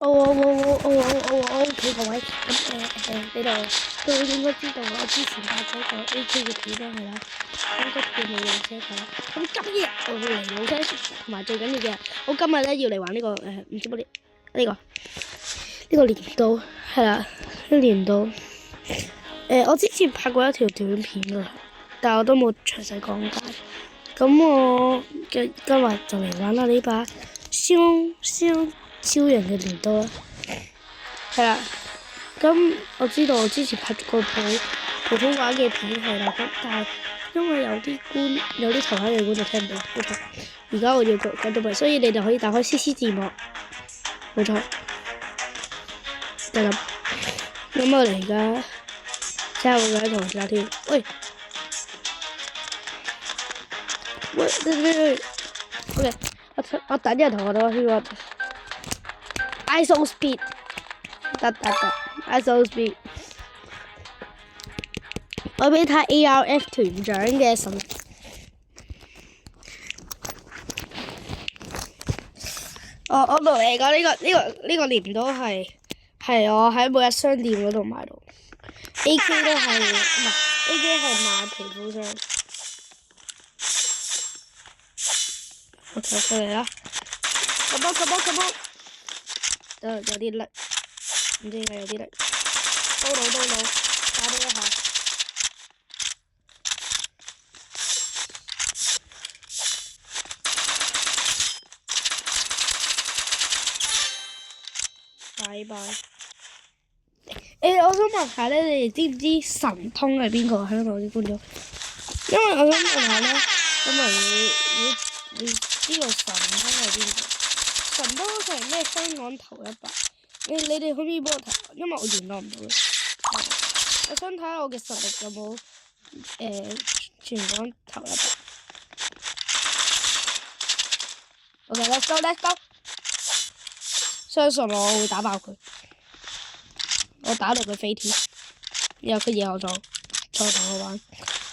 OK 各位，你哋都應該知道我之前拍嗰個 AK 嘅片啦，係啦，咁個片冇用車睇啦。咁今日我會嚟用車，同埋最緊要嘅，我今日咧要嚟玩呢個唔知乜嘢呢個鐮刀係啦，鐮刀我之前拍過一條短片噶啦，但我都冇詳細講解。咁我今日就嚟玩啦呢把超人嘅鐮刀啦，係啦。咁我知道我之前拍過普通話嘅片係啦，咁但係因為有啲台灣嘅觀眾聽唔到普通話，而家我要講到明，所以你哋可以打開 CC 字幕，冇錯。得啦，咁我哋而家睇下我嘅同事添，喂，OK，我等陣同我講呢個 ISO speed， 得 ISO speed， 我俾睇 ARF 團長嘅神。我同你講呢個鐮刀係我喺每一商店嗰度買到 ，AK 都係唔係 AK 係買皮膚傷。我睇過嚟啦 ，come on， 有啲力，唔知點解有啲力，刀佬，打多一下。拜拜。我想問下咧，你哋知唔知神通係邊個？香港啲觀眾，因為我想問下咧，咁咪會知道神通係邊個？神通係咩？香港頭100。你哋可唔可以幫我睇？因為我聯絡唔到嘅。我想睇下我嘅實力有冇全港頭100。OK，let's go。相信我會打爆佢，我打到佢飛天，然後佢以後再同我玩。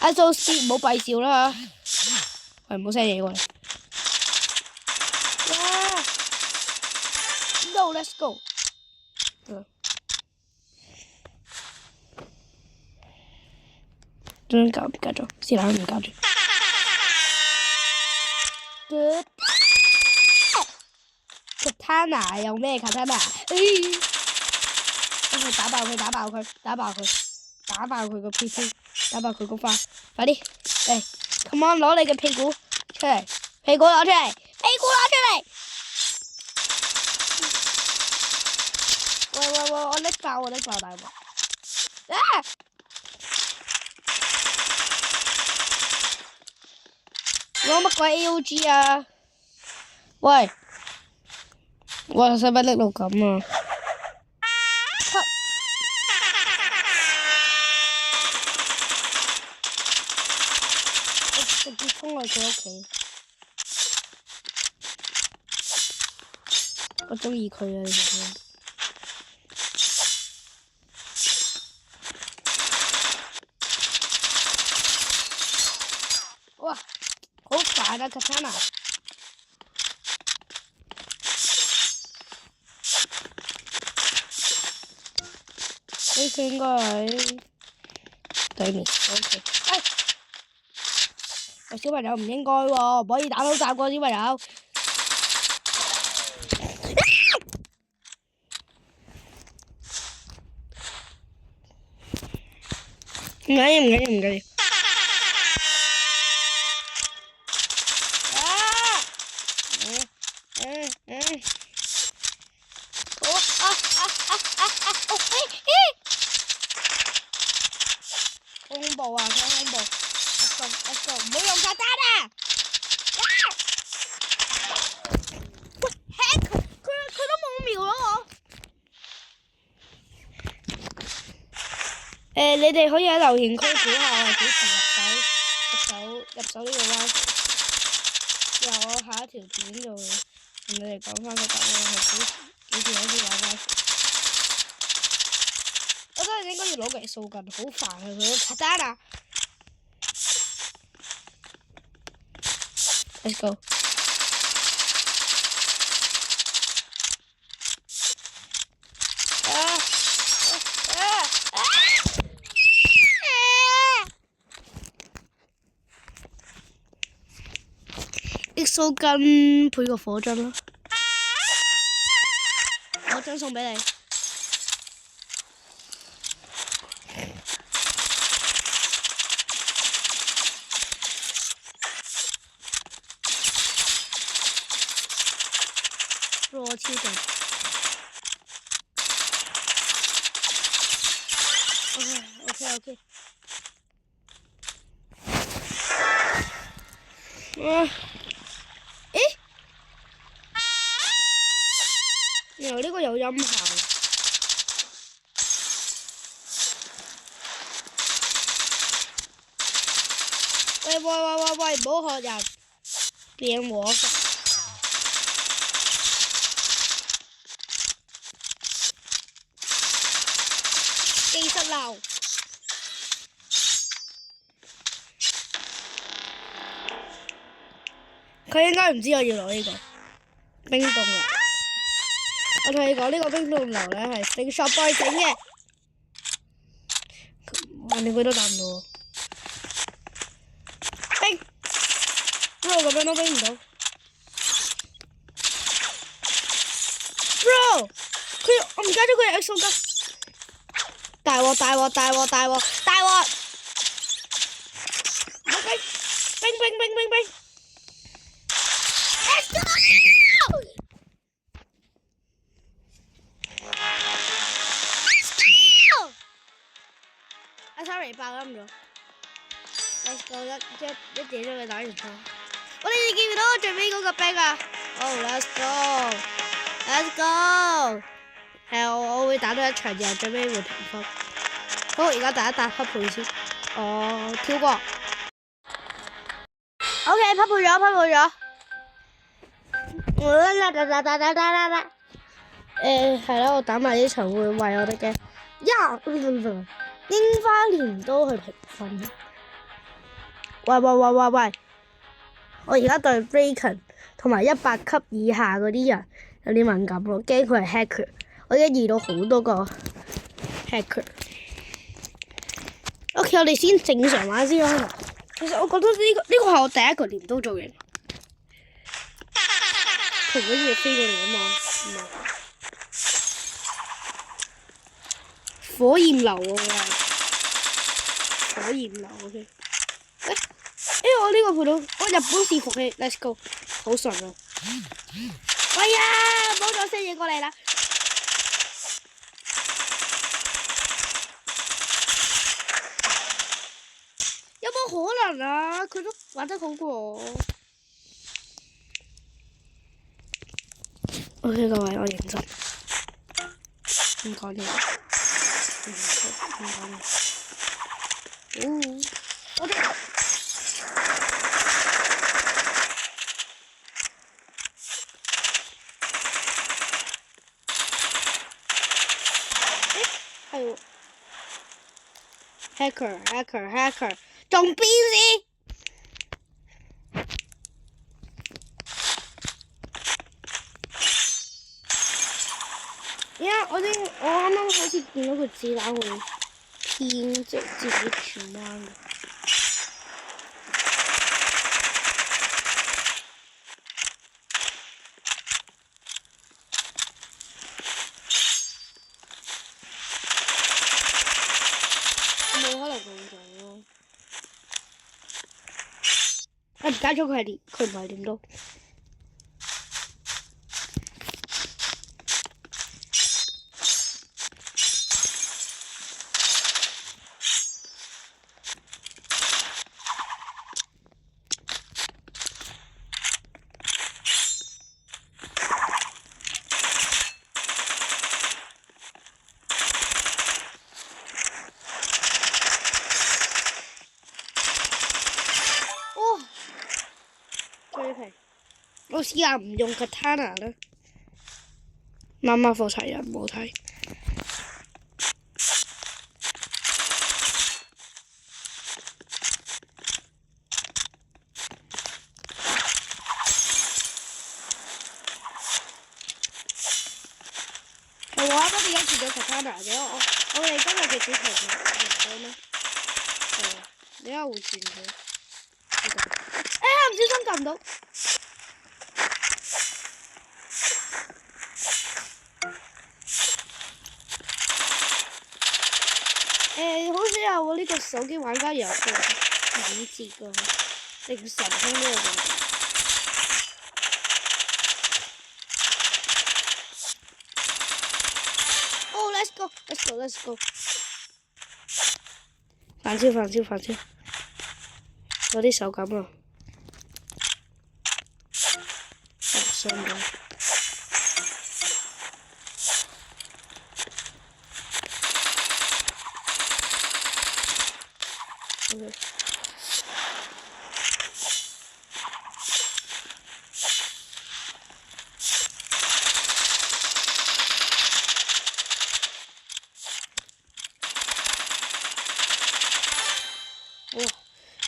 ISO speed 唔好閉笑啦嚇，喂唔好 send 嘢過嚟。哇 ！No，let's go。真搞唔搞咗？是但唔搞咗。Katana 有咩 Katana？打爆佢個 PC， 打爆佢個花，快啲嚟 ，come on 攞你嘅屁股出嚟，屁股攞出嚟。喂，我拎爆大鑊。啊！攞乜鬼 AOG 啊？喂！哇！使乜拎到咁啊？我直接衝落佢屋企，我中意佢啊！你睇下，哇！好煩啊 ，Katana！呢次應該喺對面。OK， 喂，小朋友唔應該喎，唔可以打到3個小朋友。唔緊要。好恐怖啊！佢好恐怖。Let's go， 唔好用炸彈啊！喂，佢都冇瞄咗我。你哋可以喺留言區估下我幾時入手呢個 WiFi。然後我下一條片就會同你哋講翻個答案係幾時開始玩 WiFi。我真係應該要攞個掃近，好煩啊！佢個卡單啊 ！Let's go。XO 根配個火樽啦，火樽送俾你。我超勁。OK。然後呢個有音效。喂，唔好學人，變我法。技術流。佢應該唔知我要攞呢個冰凍流。我同你講呢個冰凍流咧係 Slingshot Boy 整嘅，橫掂佢都打唔到我。冰，因為我咁樣都冰唔到。Bro， 我唔記得咗佢係 XO 根。大鑊！冰！sorry 爆音咗。Let's go 一嘢將佢打完場。我哋見唔到我最尾嗰個兵啊！Oh let's go。係我會打到一場，然後最尾會停分。好，而家打一打匹配先。跳過。OK， 匹配咗。係啦，我打埋呢場會為我哋嘅櫻花鐮刀去評分。喂！我而家對 Breaking 同埋100級以下嗰啲人有啲敏感咯，驚佢係 hacker。我而家遇到好多個 hacker。OK， 我哋先正常玩先啦。其實我覺得呢個係我第一個鐮刀造型。同嗰啲嘢飛過嚟啊嘛，火焰流喎，火焰流 OK。我呢個配到，我日本伺服器 ，Let's go， 好順啊！喂呀，冇咗聲嘢過嚟啦！有冇可能啊？佢都玩得好過我。OK， 各位，我認真，唔講嘢，我哋係喎 ，hacker，仲邊先？我啱啱好似見到個子彈會偏即係自己轉彎嘅。冇可能咁做咯。唔加咗佢唔係鐮刀。我試下唔用 katana 啦，媽媽課齊人唔好睇。係喎，啱啱點解轉咗 katana 嘅？我哋今日嘅主題係鐮刀咩？係啊，點解會轉咗？唔小心撳唔到。個手機玩家有個敏捷㗎，定神通呢個動作。哦 ，let's go，let's go。反超，有啲手感啊！傷咗。Okay.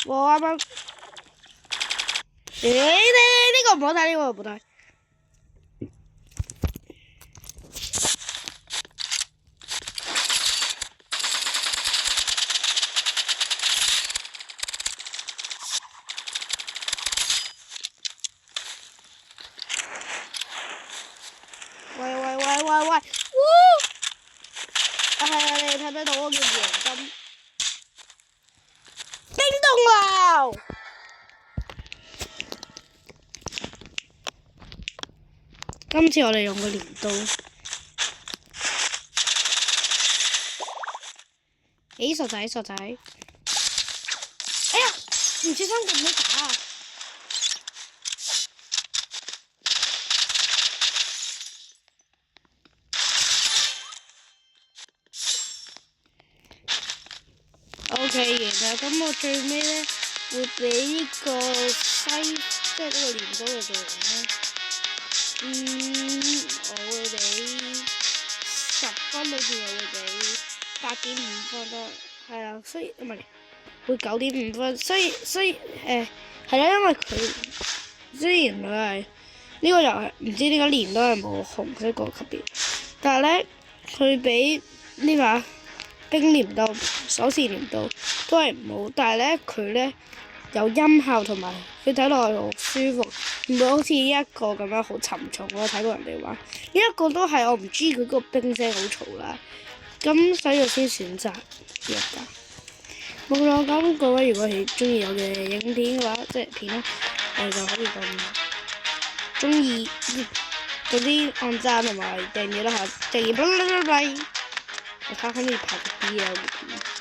我啱啱，呢個唔好睇，呢個唔好睇。喂！係你睇唔睇到嗰個叫黃金冰凍流？今次我哋用個鐮刀，傻仔！哎呀，唔小心撳咗打。OK， 然後咁我最尾咧會俾呢個即係呢個鐮刀嘅造型咧，我會俾10分裏邊，我會俾8.5分啦，係啦，所以唔係會9.5分，所以係啦，因為佢雖然佢係呢個又係唔知點解連都係冇紅色個級別，但係咧佢比呢個冰鐮刀、手持鐮刀都係唔好，但係咧佢咧有音效同埋佢睇落去好舒服，唔會好似呢一個咁樣好沉重。我睇過人哋玩呢一個都係我唔中意佢嗰個冰聲好嘈啦，咁所以我先選擇呢一架。冇啦，咁各位如果係中意我嘅影片嘅話，即係片啦，就可以咁中意嗰啲按讚同埋訂閱啦嚇，訂閱拜拜。我睇下可唔可以拍個 BL 嘅片。